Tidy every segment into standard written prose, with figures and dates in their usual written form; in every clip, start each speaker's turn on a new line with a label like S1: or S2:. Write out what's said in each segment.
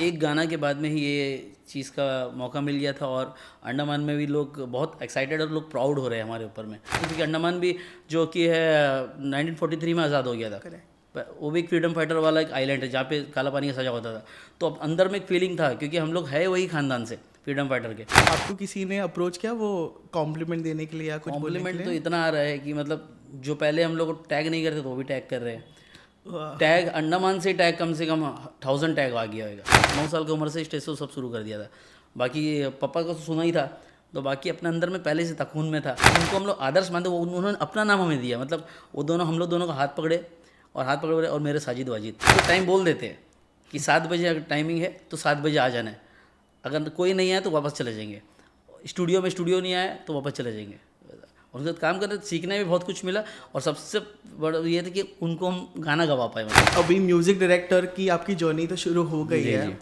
S1: एक गाना के बाद में ही ये चीज़ का मौका मिल गया था और अंडमान में भी लोग बहुत एक्साइटेड और लोग प्राउड हो रहे हैं हमारे ऊपर में, क्योंकि अंडमान भी जो कि है 1943 में आज़ाद हो गया था। वो भी एक फ्रीडम फाइटर वाला एक आइलैंड है जहाँ पे काला पानी का सजा होता था। तो अब अंदर में एक फीलिंग था, क्योंकि हम लोग है वही खानदान से फ्रीडम फाइटर के।
S2: आपको किसी ने अप्रोच किया वो कॉम्प्लीमेंट देने के लिए या कुछ बोलने के
S1: कॉम्प्लीमेंट तो
S2: लिए?
S1: इतना आ रहा है कि मतलब जो पहले हम लोग टैग नहीं करते तो वो भी टैग कर रहे हैं।
S2: वाह।
S1: टैग अंडमान से टैग कम से कम 1000 टैग आ गया होगा। 9 साल की उम्र से स्टेज शो सब शुरू कर दिया था। बाकी पापा को तो सुना ही था, तो बाकी अपने अंदर में पहले से था, खून में था। उनको हम लोग आदर्श मानते, वो उन्होंने अपना नाम हमें दिया। मतलब वो दोनों, हम लोग दोनों का हाथ पकड़े और मेरे साजिद वाजिद तो टाइम बोल देते हैं कि 7 बजे अगर टाइमिंग है तो 7 बजे आ जाना है। अगर कोई नहीं आया तो वापस चले जाएंगे। स्टूडियो नहीं आया तो वापस चले जाएंगे। और उनके साथ काम करते सीखने में बहुत कुछ मिला। और सबसे बड़ा ये था कि उनको हम गाना गवा पाए। मतलब
S2: अभी म्यूजिक डायरेक्टर की आपकी जर्नी तो शुरू हो गई
S1: जी
S2: है।
S1: जी।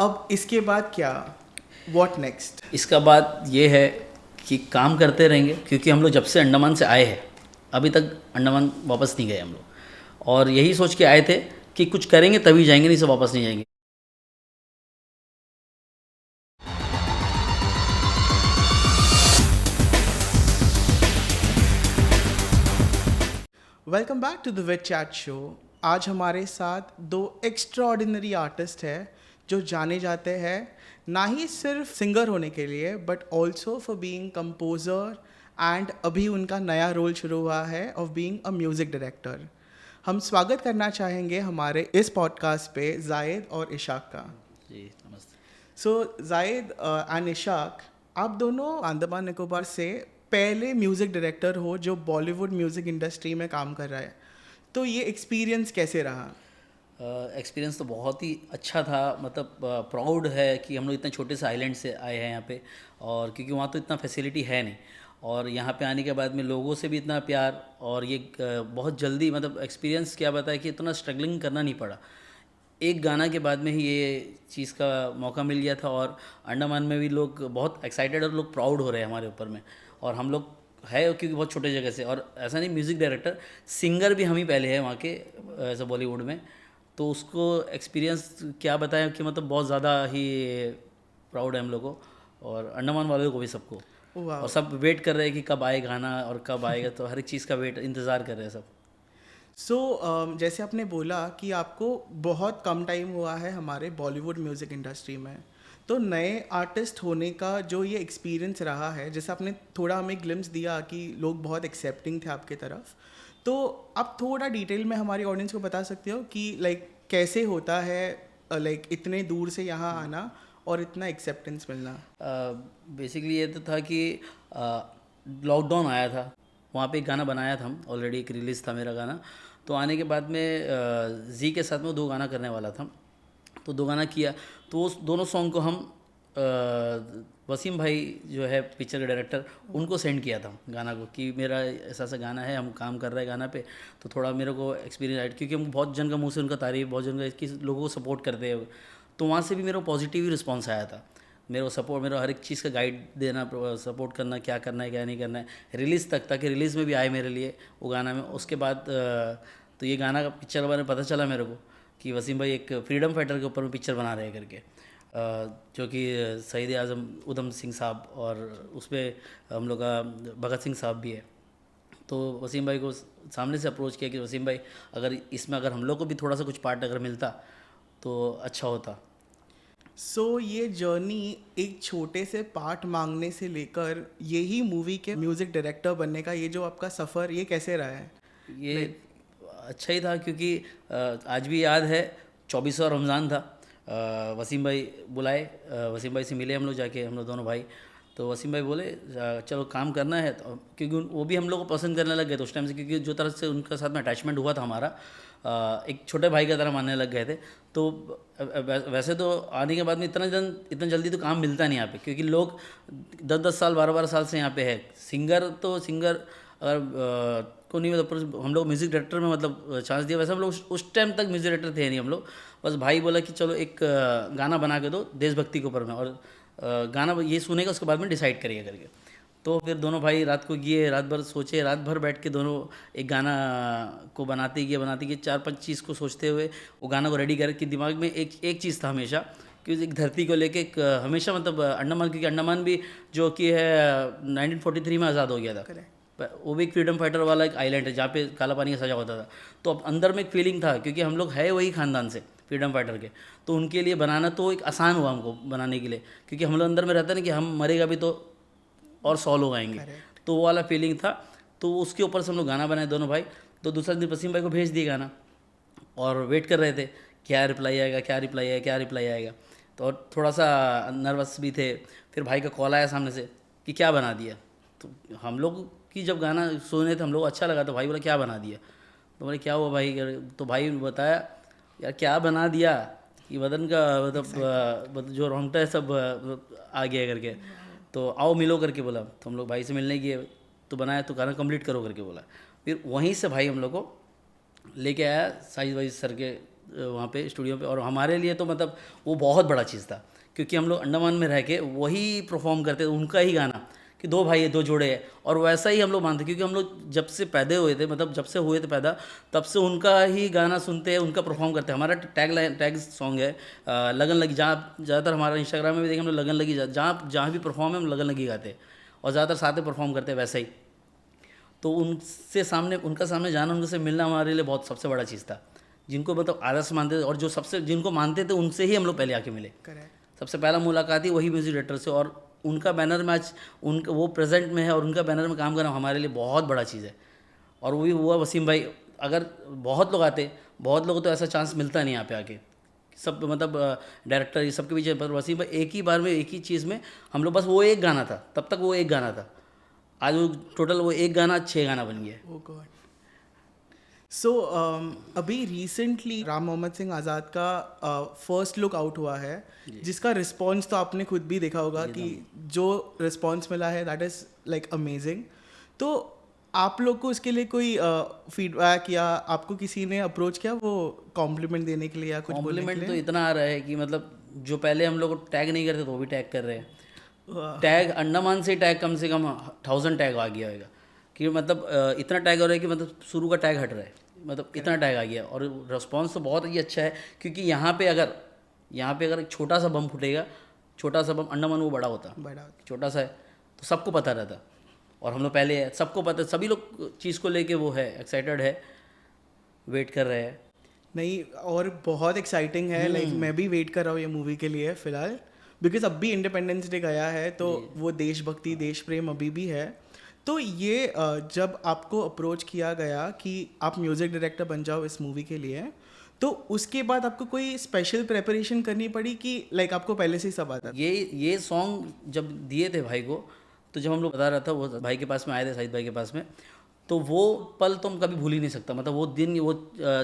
S2: अब इसके बाद क्या, व्हाट नेक्स्ट?
S1: इसका बाद ये है कि काम करते रहेंगे, क्योंकि हम लोग जब से अंडमान से आए हैं अभी तक अंडमान वापस नहीं गए हम लोग। और यही सोच के आए थे कि कुछ करेंगे तभी जाएंगे, नहीं से वापस नहीं जाएंगे।
S2: Welcome back to the with chat show. आज हमारे साथ दो एक्स्ट्राऑर्डिनरी आर्टिस्ट हैं जो जाने जाते हैं ना ही सिर्फ सिंगर होने के लिए but also for being composer, and अभी उनका नया रोल शुरू हुआ है of being a music director. हम स्वागत करना चाहेंगे हमारे इस पॉडकास्ट पे जायद और इशाक का।
S1: जी नमस्ते।
S2: सो जायद एंड इशाक, आप दोनों अंडमान निकोबार से पहले म्यूज़िक डायरेक्टर हो जो बॉलीवुड म्यूज़िक इंडस्ट्री में काम कर रहा है। तो ये एक्सपीरियंस कैसे रहा?
S1: एक्सपीरियंस तो बहुत ही अच्छा था। मतलब प्राउड है कि हम लोग इतने छोटे से आइलैंड से आए हैं यहाँ पे। और क्योंकि वहाँ तो इतना फैसिलिटी है नहीं, और यहाँ पे आने के बाद में लोगों से भी इतना प्यार। और ये बहुत जल्दी, मतलब एक्सपीरियंस क्या बताए कि इतना स्ट्रगलिंग करना नहीं पड़ा। एक गाना के बाद में ही ये चीज़ का मौका मिल गया था और अंडमान में भी लोग बहुत एक्साइटेड और लोग प्राउड हो रहे हैं हमारे ऊपर में। और हम लोग है क्योंकि बहुत छोटे जगह से, और ऐसा नहीं म्यूज़िक डायरेक्टर, सिंगर भी हम ही पहले हैं वहाँ के ऐसा बॉलीवुड में। तो उसको एक्सपीरियंस क्या बताएं कि मतलब बहुत ज़्यादा ही प्राउड है हम लोग को, और अंडमान वालों को भी, सबको।
S2: वाह।
S1: और सब वेट कर रहे हैं कि कब आए गाना और कब आएगा, तो हर एक चीज़ का वेट इंतज़ार कर रहे हैं सब।
S2: सो जैसे आपने बोला कि आपको बहुत कम टाइम हुआ है हमारे बॉलीवुड म्यूज़िक इंडस्ट्री में, तो नए आर्टिस्ट होने का जो ये एक्सपीरियंस रहा है, जैसे आपने थोड़ा हमें ग्लिम्स दिया कि लोग बहुत एक्सेप्टिंग थे आपके तरफ, तो आप थोड़ा डिटेल में हमारी ऑडियंस को बता सकते हो कि लाइक कैसे होता है लाइक इतने दूर से यहाँ आना और इतना एक्सेप्टेंस मिलना?
S1: बेसिकली ये तो था कि लॉकडाउन आया था, वहाँ पे एक गाना बनाया था हम ऑलरेडी, एक रिलीज़ था मेरा गाना। तो आने के बाद में जी के साथ में 2 गाना करने वाला था। तो 2 गाना किया, तो उस दोनों सॉन्ग को हम वसीम भाई जो है पिक्चर के डायरेक्टर, उनको सेंड किया था गाना को कि मेरा ऐसा ऐसा गाना है, हम काम कर रहे हैं गाना पे। तो थोड़ा मेरे को एक्सपीरियंस आया, क्योंकि हम बहुत जन का मुँह से उनका तारीफ, बहुत जन का कि लोगों को सपोर्ट करते हैं। तो वहाँ से भी मेरा पॉजिटिव ही रिस्पॉन्स आया था। मेरे को सपोर्ट, मेरा हर एक चीज़ का गाइड देना, सपोर्ट करना, क्या करना है क्या नहीं करना है, रिलीज़ तक, ताकि रिलीज़ में भी आए मेरे लिए वो गाना में। उसके बाद तो ये गाना का पिक्चर के बारे में पता चला मेरे को कि वसीम भाई एक फ्रीडम फाइटर के ऊपर में पिक्चर बना रहे हैं करके, जो कि शहीद आज़म उधम सिंह साहब, और उसमें हम लोग का भगत सिंह साहब भी है। तो वसीम भाई को सामने से अप्रोच किया कि वसीम भाई, अगर इसमें अगर हम लोग को भी थोड़ा सा कुछ पार्ट अगर मिलता तो अच्छा होता।
S2: सो ये जर्नी एक छोटे से पार्ट मांगने से लेकर यही मूवी के म्यूज़िक डायरेक्टर बनने का, ये जो आपका सफ़र, ये कैसे रहा है?
S1: ये
S2: लाइक
S1: अच्छा ही था, क्योंकि आज भी याद है 24वां रमज़ान था। वसीम भाई बुलाए, वसीम भाई से मिले हम लोग जाके, हम लोग दोनों भाई। तो वसीम भाई बोले चलो काम करना है। तो क्योंकि वो भी हम लोग को पसंद करने लग गए थे उस टाइम से, क्योंकि जो तरह से उनके साथ में अटैचमेंट हुआ था हमारा, एक छोटे भाई की तरह मानने लग गए थे। तो वैसे तो आने के बाद में इतना जल्दी तो काम मिलता नहीं यहाँ पे, क्योंकि लोग 10-10 साल 12-12 साल से यहाँ पे है। सिंगर तो सिंगर अगर को नहीं, मतलब पर हम लोग म्यूज़िक डायरेक्टर में मतलब चांस दिया। वैसे हम लोग उस टाइम तक म्यूज़िक डायरेक्टर थे नहीं हम लोग। बस भाई बोला कि चलो एक गाना बना के दो देशभक्ति के ऊपर में, और गाना ये सुनेगा उसके बाद में डिसाइड करिएगा करके। तो फिर दोनों भाई रात को गए, रात भर सोचे, रात भर बैठ के दोनों एक गाना को बनाते गए 4-5 चीज़ को सोचते हुए वो गाना को रेडी करके दिमाग में एक एक चीज़ था हमेशा कि एक धरती को लेके एक हमेशा मतलब अंडमान, क्योंकि अंडमान भी जो कि है 1943 में आज़ाद हो गया था। वो भी एक फ्रीडम फाइटर वाला एक आइलैंड है जहाँ पे काला पानी का सजा होता था। तो अब अंदर में एक फीलिंग था, क्योंकि हम लोग है वही ख़ानदान से फ्रीडम फाइटर के, तो उनके लिए बनाना तो एक आसान हुआ हमको बनाने के लिए, क्योंकि हम लोग अंदर में रहता ना कि हम मरेगा भी तो और 100 लोग आएंगे, तो वो वाला फीलिंग था। तो उसके ऊपर से हम लोग गाना बनाए दोनों भाई। तो दूसरा दिन वसीम भाई को भेज दिए गाना, और वेट कर रहे थे क्या रिप्लाई आएगा, क्या रिप्लाई आएगा, क्या रिप्लाई आएगा। तो और थोड़ा सा नर्वस भी थे। फिर भाई का कॉल आया सामने से कि क्या बना दिया। तो हम लोग की जब गाना सुने थे हम लोग, अच्छा लगा, तो भाई बोला क्या बना दिया। तो बोले क्या हुआ भाई। तो भाई ने बताया यार क्या बना दिया कि बदन का मतलब जो रोंगटा है सब आ गया करके, तो आओ मिलो करके बोला। तो हम लोग भाई से मिलने गए, तो बनाया, तो गाना कंप्लीट करो करके बोला। फिर वहीं से भाई हम लोग को लेके आया साजिद भाई सर के वहाँ पे स्टूडियो पे। और हमारे लिए तो मतलब वो बहुत बड़ा चीज़ था, क्योंकि हम लोग अंडमान में रह के वही परफॉर्म करते थे, उनका ही गाना कि दो भाई है दो जोड़े है, और वैसा ही हम लोग मानते, क्योंकि हम लोग जब से पैदा हुए थे, मतलब जब से हुए थे पैदा, तब से उनका ही गाना सुनते हैं, उनका परफॉर्म करते हैं। हमारा टैग सॉन्ग है लगन लगी। जहाँ ज़्यादातर हमारा इंस्टाग्राम में भी देखें हम लोग लगन लगी, जहाँ जहाँ भी परफॉर्म है हम लगन लगी गाते हैं, और ज़्यादातर साथ में परफॉर्म करते हैं वैसा ही। तो उनसे सामने, उनका सामने जाना, उनसे मिलना हमारे लिए बहुत सबसे बड़ा चीज़ था। जिनको मतलब आदर्श मानते थे, और जो सबसे जिनको मानते थे उनसे ही हम लोग पहले आके मिले। सबसे पहला मुलाकात ही वही म्यूजिक डायरेक्टर से, और उनका बैनर में आज उनका वो प्रेजेंट में है, और उनका बैनर में काम करना हमारे लिए बहुत बड़ा चीज़ है। और वो भी हुआ वसीम भाई। अगर बहुत लोग आते, बहुत लोगों को तो ऐसा चांस मिलता नहीं यहाँ पे आके, सब मतलब डायरेक्टर ये सब के पीछे, पर वसीम भाई एक ही बार में एक ही चीज़ में हम लोग, बस वो एक गाना था तब तक, वो एक गाना था, आज वो टोटल वो एक गाना 6 गाना बन गया।
S2: Oh God. सो अभी रिसेंटली राम मोहम्मद सिंह आज़ाद का फर्स्ट लुक आउट हुआ है, जिसका रिस्पांस तो आपने खुद भी देखा होगा कि जो रिस्पांस मिला है दैट इज़ लाइक अमेजिंग। तो आप लोग को इसके लिए कोई फीडबैक या आपको किसी ने अप्रोच किया वो कॉम्प्लीमेंट देने के लिए या कुछ बोलने के
S1: कॉम्प्लीमेंट
S2: लिए?
S1: तो इतना आ रहा है कि मतलब जो पहले हम लोग टैग नहीं करते तो वो भी टैग कर रहे हैं। टैग अंडमान से टैग कम से कम 1000 टैग आ गया होगा, कि मतलब इतना टैग हो रहा है कि मतलब शुरू का टैग हट रहा है, मतलब इतना टैग आ गया। और रिस्पांस तो बहुत ही अच्छा है, क्योंकि यहाँ पे अगर एक छोटा सा बम फूटेगा, छोटा सा बम, अंडमान वो बड़ा होता, छोटा सा है तो सबको पता रहता। और हम लोग पहले है, सबको पता, सभी लोग चीज़ को लेके वो है एक्साइटेड है, वेट कर रहे हैं।
S2: नहीं, और बहुत एक्साइटिंग है। लाइक मैं भी वेट कर रहा हूँ ये मूवी के लिए फ़िलहाल, बिकॉज अब भी इंडिपेंडेंस डे गया है, तो वो देशभक्ति देश प्रेम अभी भी है। तो ये जब आपको अप्रोच किया गया कि आप म्यूज़िक डायरेक्टर बन जाओ इस मूवी के लिए, तो उसके बाद आपको कोई स्पेशल प्रेपरेशन करनी पड़ी कि लाइक आपको पहले से ही सब आता था?
S1: ये सॉन्ग जब दिए थे भाई को, तो जब हम लोग बता रहा था, वो भाई के पास में आए थे, साहिद भाई के पास में, तो वो पल तो हम कभी भूल ही नहीं सकता। मतलब वो दिन, वो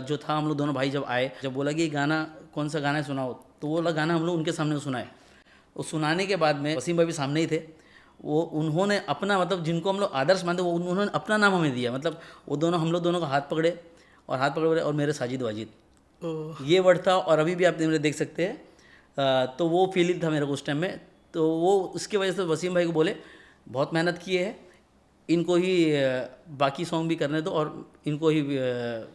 S1: जो था, हम लोग दोनों भाई जब आए, जब बोला कि ये गाना कौन सा गाना है सुनाओ, तो वो वाला गाना हम लोग उनके सामने सुनाए। वो सुनाने के बाद में वसीम भाई भी सामने ही थे, वो उन्होंने अपना, मतलब जिनको हम लोग आदर्श मानते, वो उन्होंने अपना नाम हमें दिया। मतलब वो दोनों, हम लोग दोनों का हाथ पकड़े, और हाथ पकड़े बोले, और मेरे साजिद वाजिद, ये वर्ड था। और अभी भी आप मेरे देख सकते हैं। तो वो फीलिंग था मेरे को उस टाइम में। तो वो उसकी वजह से वसीम भाई को बोले बहुत मेहनत किए है, इनको ही बाकी सॉन्ग भी करने दो, और इनको ही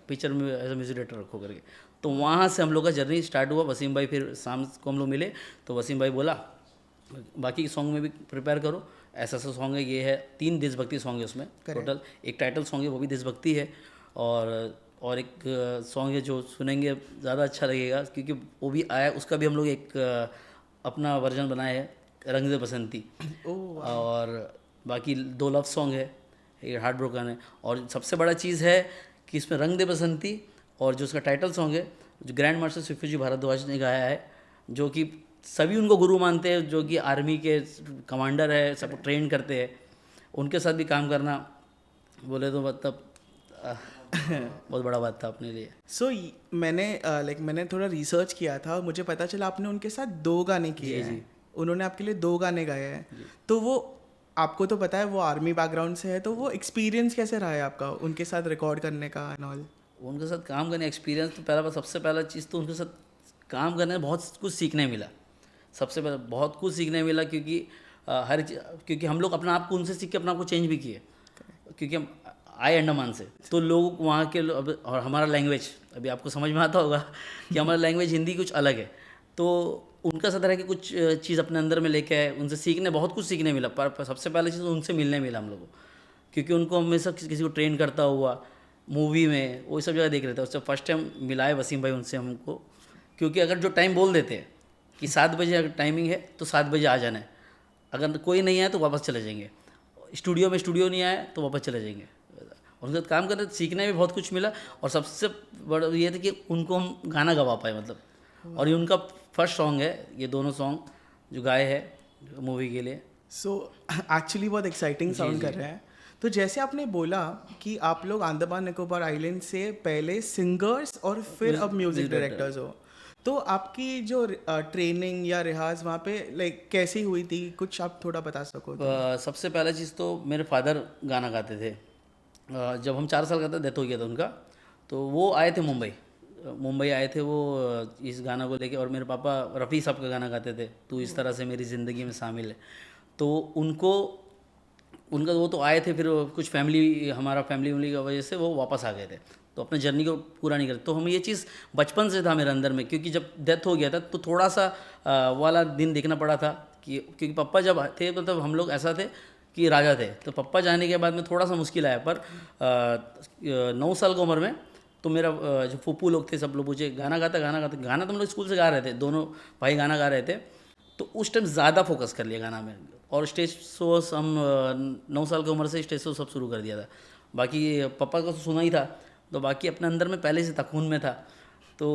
S1: पिक्चर में एज ए म्यूजिक डायरेक्टर रखो करके। तो वहाँ से हम लोग का जर्नी स्टार्ट हुआ। वसीम भाई फिर शाम को हम लोग मिले, तो वसीम भाई बोला बाकी सॉन्ग में भी प्रिपेयर करो, ऐसा ऐसा सॉन्ग है, ये है 3 देशभक्ति सॉन्ग है उसमें टोटल। एक टाइटल सॉन्ग है वो भी देशभक्ति है, और एक सॉन्ग है जो सुनेंगे ज़्यादा अच्छा लगेगा, क्योंकि वो भी आया, उसका भी हम लोग एक अपना वर्जन बनाए है, रंग दे बसंती। और बाकी 2 लव सॉन्ग है, एक हार्ट ब्रोकन है। और सबसे बड़ा चीज़ है कि इसमें रंग दे बसंती, और जो उसका टाइटल सॉन्ग है, जो ग्रैंड मास्टर शिवजी भारद्वाज ने गाया है, जो कि सभी उनको गुरु मानते हैं, जो कि आर्मी के कमांडर है, सबको ट्रेन करते हैं, उनके साथ भी काम करना बोले तो मतलब बहुत बड़ा बात था अपने लिए।
S2: सो मैंने थोड़ा रिसर्च किया था, मुझे पता चला आपने उनके साथ 2 गाने किए हैं। उन्होंने आपके लिए 2 गाने गाए हैं। तो वो आपको तो पता है वो आर्मी बैकग्राउंड से है, तो वो एक्सपीरियंस कैसे रहा है आपका उनके साथ रिकॉर्ड करने का एंड ऑल?
S1: उनके साथ काम करने एक्सपीरियंस तो सबसे पहला चीज़ तो उनके साथ काम करने में बहुत कुछ सीखने मिला। सबसे पहले बहुत कुछ सीखने मिला, क्योंकि क्योंकि हम लोग अपना आप को उनसे सीख के अपना आप को चेंज भी किए, क्योंकि हम आए अंडमान से, तो लोग वहाँ के और हमारा लैंग्वेज अभी आपको समझ में आता होगा कि हमारा लैंग्वेज हिंदी कुछ अलग है। तो उनका सदर है कि कुछ चीज़ अपने अंदर में लेके आए, उनसे सीखने बहुत कुछ सीखने मिला। पर सबसे पहले चीज़ उनसे मिलने मिला हम लोग को, क्योंकि उनको हमेशा किसी को ट्रेन करता हुआ मूवी में वो सब जगह देख रहे थे। उससे फर्स्ट टाइम मिलाए वसीम भाई उनसे हमको, क्योंकि अगर जो टाइम बोल देते हैं कि 7 बजे अगर टाइमिंग है तो 7 बजे आ जाना है, अगर कोई नहीं आया तो वापस चले जाएंगे, स्टूडियो नहीं आया तो वापस चले जाएंगे। उनके साथ काम करते सीखने में बहुत कुछ मिला, और सबसे बड़ा ये था कि उनको हम गाना गवा पाए मतलब। और ये उनका फर्स्ट सॉन्ग है, ये दोनों सॉन्ग जो गाए हैं मूवी के लिए।
S2: सो एक्चुअली बहुत एक्साइटिंग साउंड कर रहा है। तो जैसे आपने बोला कि आप लोग अंडमान निकोबार आइलैंड से पहले सिंगर्स और फिर अब म्यूजिक डायरेक्टर्स हो, तो आपकी जो ट्रेनिंग या रिहाज वहाँ पे लाइक कैसी हुई थी, कुछ आप थोड़ा बता सको तो?
S1: सबसे पहला चीज़ तो मेरे फादर गाना गाते थे। जब हम 4 साल का था डेथ हो गया था उनका, तो वो आए थे मुंबई आए थे वो इस गाना को लेके। और मेरे पापा रफ़ी साहब का गाना गाते थे, तू इस तरह से मेरी ज़िंदगी में शामिल है। तो उनका वो तो आए थे, फिर कुछ हमारा फैमिली की वजह से वो वापस आ गए थे, तो अपने जर्नी को पूरा नहीं करते। तो हम ये चीज़ बचपन से था मेरे अंदर में, क्योंकि जब डेथ हो गया था तो थोड़ा सा वाला दिन देखना पड़ा था कि, क्योंकि पापा जब थे तो तब हम लोग ऐसा थे कि राजा थे। तो पापा जाने के बाद में थोड़ा सा मुश्किल आया, पर 9 साल की उम्र में तो मेरा जो फूफू लोग थे सब लोग पूछे गाना तो हम लोग स्कूल से गा रहे थे, दोनों भाई गाना गा रहे थे। तो उस टाइम ज़्यादा फोकस कर लिया गाना में, और स्टेज शोज हम 9 साल की उम्र से स्टेज शो सब शुरू कर दिया था। बाकी पापा को तो सुना ही था, तो बाकी अपने अंदर में पहले से था, खून में था। तो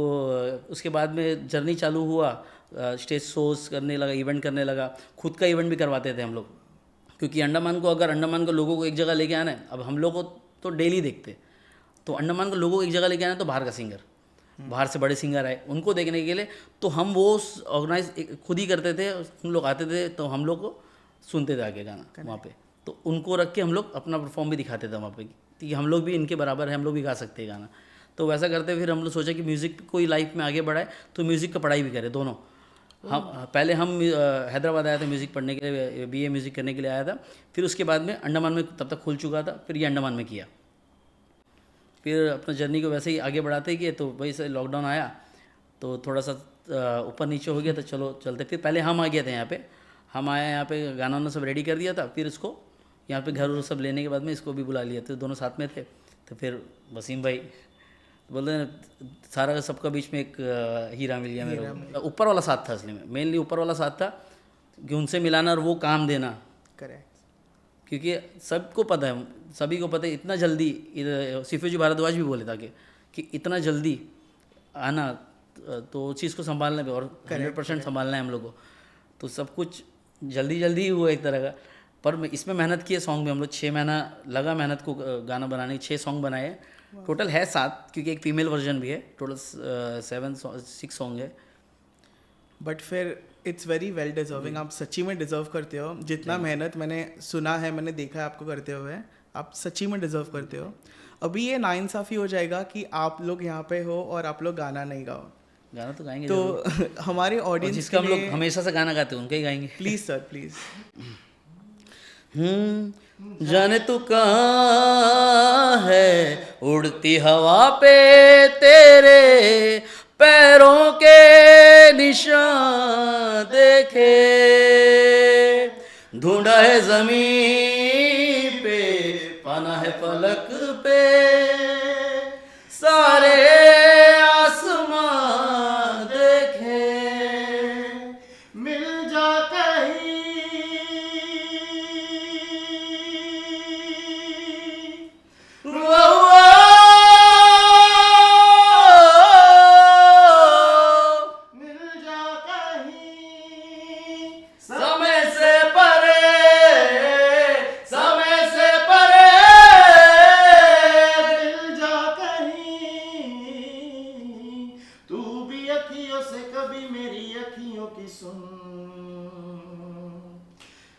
S1: उसके बाद में जर्नी चालू हुआ, स्टेज शोज करने लगा, इवेंट करने लगा, खुद का इवेंट भी करवाते थे हम लोग। क्योंकि अंडमान को लोगों को एक जगह लेके आना है, अब हम लोग को तो डेली देखते, तो अंडमान को लोगों को एक जगह लेके आना है तो बाहर का सिंगर, बाहर से बड़े सिंगर आए उनको देखने के लिए, तो हम वो ऑर्गेनाइज खुद ही करते थे। हम लोग आते थे तो हम लोग को सुनते थे आगे गाना वहाँ पे, तो उनको रख के हम लोग अपना परफॉर्म भी दिखाते थे वहाँ पे कि हम लोग भी इनके बराबर हैं, हम लोग भी गा सकते हैं गाना। तो वैसा करते फिर हम लोग सोचा कि म्यूज़िक कोई लाइफ में आगे बढ़ाए तो म्यूज़िक का पढ़ाई भी करें दोनों। हम हैदराबाद आया था म्यूज़िक पढ़ने के लिए, BA म्यूज़िक करने के लिए आया था। फिर उसके बाद में अंडमान में तब तक खुल चुका था, फिर ये अंडमान में किया। फिर अपना जर्नी को वैसे ही आगे बढ़ाते गए, तो वही से लॉकडाउन आया तो थोड़ा सा ऊपर नीचे हो गया, तो चलो चलते। फिर पहले हम आ गए थे यहाँ पे, हम आए यहाँ पे, गाना वाना सब रेडी कर दिया था। फिर इसको यहाँ पे घर सब लेने के बाद में इसको भी बुला लिया, तो दोनों साथ में थे। तो फिर वसीम भाई बोलते हैं सारा का सबका बीच में एक हीरा मिल गया मेरे को। ऊपर वाला साथ था, असली में मेनली ऊपर वाला साथ था कि उनसे मिलाना और वो काम देना।
S2: करेक्ट।
S1: क्योंकि सबको पता है, सभी को पता है इतना जल्दी, सिफी जी भारद्वाज भी बोले था कि इतना जल्दी आना, तो चीज़ को संभालना भी, और 100% संभालना है हम लोग को। तो सब कुछ जल्दी ही हुआ एक तरह का। पर इसमें मेहनत की है, सॉन्ग में हम लोग 6 महीना लगा मेहनत को गाना बनाने के। 6 सॉन्ग बनाए, टोटल है 7, क्योंकि एक फीमेल वर्जन भी है। टोटल 6 सॉन्ग है।
S2: बट फिर इट्स वेरी वेल डिजर्विंग, आप सच्ची में डिजर्व करते हो। जितना मेहनत मैंने सुना है, मैंने देखा है आपको करते हुए, आप सच्ची में डिजर्व करते हो। अभी ये नाइंसाफ़ी हो जाएगा कि आप लोग यहाँ पे हो और आप लोग गाना नहीं गाओ।
S1: गाना तो गाएंगे
S2: तो हमारे ऑडियंस
S1: जिसका हम लोग हमेशा से गाना गाते हैं उनका ही गाएंगे।
S2: Please sir, please.
S1: जाने तू कहाँ है उड़ती हवा पे तेरे पैरों के निशान देखे, ढूंढा है ज़मीन पे पाना है फलक पे, सारे आसमां देखे,
S2: मिल जा कहीं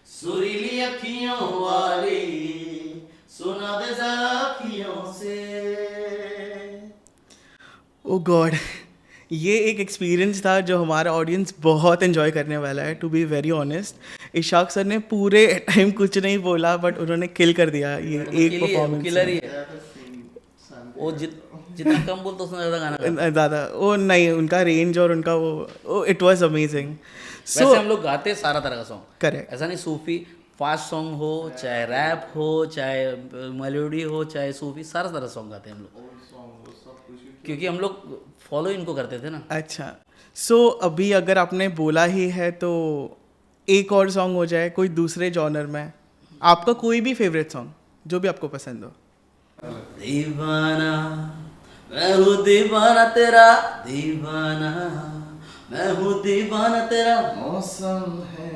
S1: सुरीली अखियों वाली सुना दे जरा अखियों से।
S2: ओ गॉड, ये एक एक्सपीरियंस था जो हमारा ऑडियंस बहुत एंजॉय करने वाला है। To be very honest, Ishaq sir ने पूरे टाइम कुछ नहीं बोला, बट उन्होंने किल कर दिया ये एक परफॉर्मेंस।
S1: किलर ही है वो, जितना कम बोलते उतना ज़्यादा गाना गाते।
S2: ज़्यादा वो नहीं, उनका रेंज और उनका वो इट वाज अमेजिंग।
S1: वैसे हम लोग गाते सारा तरह का सॉन्ग,
S2: करेक्ट।
S1: ऐसा नहीं सूफी फास्ट सॉन्ग हो, चाहे रैप हो, चाहे मेलोडी हो, चाहे सूफी, सारा तरह सॉन्ग गाते हैं हम लोग, क्योंकि हम लोग फॉलो इनको करते थे ना।
S2: अच्छा, सो अभी अगर आपने बोला ही है तो एक और सॉन्ग हो जाए कोई दूसरे जॉनर में, आपका कोई भी फेवरेट सॉन्ग जो भी आपको पसंद हो।
S1: दीवाना मैं हूँ दीवाना तेरा, दीवाना मैं हूँ दीवाना तेरा,
S2: मौसम है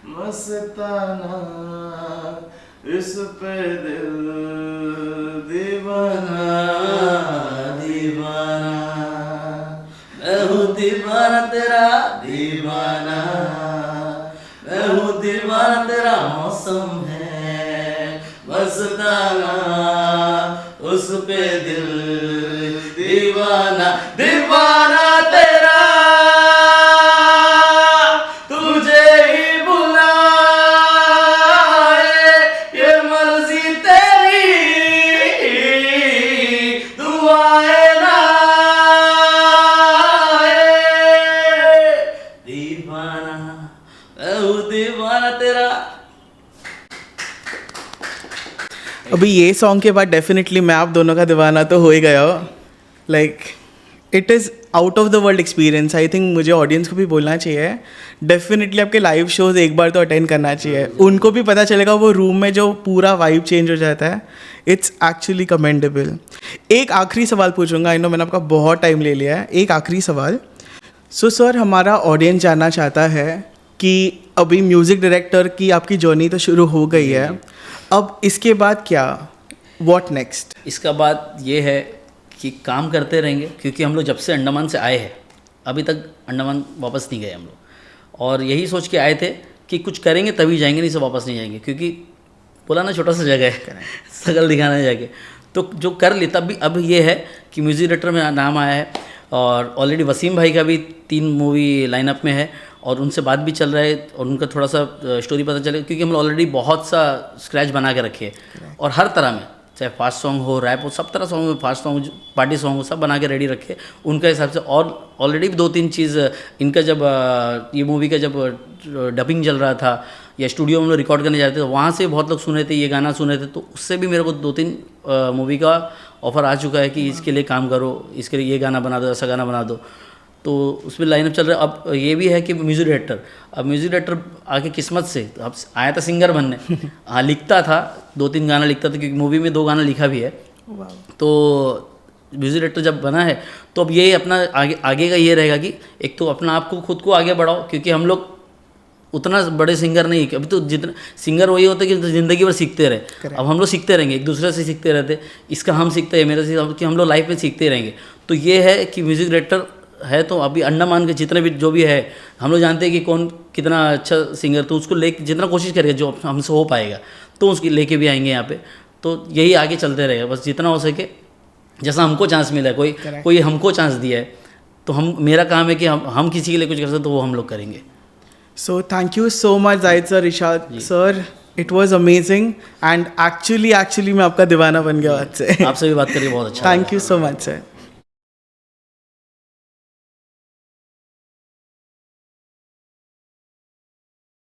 S2: मस्ताना, इस पे दिल दीवाना
S1: दीवाना मैं हूँ दीवाना तेरा, दीवाना मैं हूँ दीवाना तेरा, मौसम है मस्ताना, उस पे दिल दीवाना, दीवाना तेरा तुझे ही बुलाए, ये मर्जी तेरी दुआएं ना आए, दीवाना मैं हूँ दीवाना तेरा।
S2: अभी ये सॉन्ग के बाद डेफिनेटली मैं आप दोनों का दीवाना तो हो ही गया हो। Like it is out of the world experience. I think मुझे ऑडियंस को भी बोलना चाहिए, डेफिनेटली आपके लाइव शोज एक बार तो अटेंड करना चाहिए, उनको भी पता चलेगा वो रूम में जो पूरा वाइब चेंज हो जाता है। It's actually commendable. एक आखिरी सवाल पूछूंगा, आई नो मैंने आपका बहुत टाइम ले लिया है, एक आखिरी सवाल। सो सर, हमारा ऑडियंस जानना चाहता है कि अभी म्यूज़िक डायरेक्टर की आपकी जर्नी तो शुरू हो गई है, अब इसके बाद क्या, व्हाट नेक्स्ट?
S1: इसका बाद ये है कि काम करते रहेंगे, क्योंकि हम लोग जब से अंडमान से आए हैं अभी तक अंडमान वापस नहीं गए हम लोग, और यही सोच के आए थे कि कुछ करेंगे तभी जाएंगे, नहीं से वापस नहीं जाएंगे, क्योंकि बोला ना छोटा सा जगह है शकल दिखाना जाके, तो जो कर ली तब भी। अब ये है कि म्यूज़िक डायरेक्टर में नाम आया है, और ऑलरेडी वसीम भाई का भी 3 मूवी लाइनअप में है, और उनसे बात भी चल रहा है, और उनका थोड़ा सा स्टोरी पता चले, क्योंकि हम ऑलरेडी बहुत सा स्क्रैच बना के रखे हैं, और हर तरह में चाहे फास्ट सॉन्ग हो, रैप हो, सब तरह सॉन्ग में, फास्ट सॉन्ग पार्टी सॉन्ग हो, सब बना के रेडी रखे उनके हिसाब से। और ऑलरेडी 2-3 चीज़ इनका जब ये मूवी का जब डबिंग चल रहा था या स्टूडियो में रिकॉर्ड करने जाते थे, तो वहाँ से बहुत लोग सुने थे, ये गाना सुने थे, तो उससे भी मेरे को 2-3 मूवी का ऑफ़र आ चुका है कि इसके लिए काम करो, इसके लिए ये गाना बना दो, ऐसा गाना बना दो, तो उसमें लाइनअप चल रहा है। अब ये भी है कि म्यूज़िक डायरेक्टर आके किस्मत से अब आया था सिंगर बनने हाँ, लिखता था 2-3 गाना लिखता था, क्योंकि मूवी में 2 गाना लिखा भी है। तो म्यूज़िक डायरेक्टर जब बना है तो अब ये अपना आगे का ये रहेगा कि एक तो अपना आप को खुद को आगे बढ़ाओ, क्योंकि हम लोग उतना बड़े सिंगर नहीं, अभी तो जितना सिंगर वही होता है कि ज़िंदगी भर सीखते रहे। अब हम लोग सीखते रहेंगे, एक दूसरे से सीखते रहते, इसका हम सीखते हैं, मेरे से, कि हम लोग लाइफ में सीखते रहेंगे। तो ये है कि म्यूज़िक डायरेक्टर है, तो अभी अंडमान के जितने भी जो भी है, हम लोग जानते हैं कि कौन कितना अच्छा सिंगर, तो उसको ले जितना कोशिश करेगा जो हमसे हो पाएगा तो उसकी लेके भी आएंगे यहाँ पे। तो यही आगे चलते रहेगा, बस जितना हो सके, जैसा हमको चांस मिला है, कोई हमको चांस दिया है, तो मेरा काम है कि हम किसी के लिए कुछ कर सकते तो वो हम लोग करेंगे।
S2: So thank you so much Zahid sir, Irshad sir, it was amazing and actually मैं आपका दीवाना बन गया आज से।
S1: आपसे भी बात करके बहुत अच्छा
S2: thank you so much sir.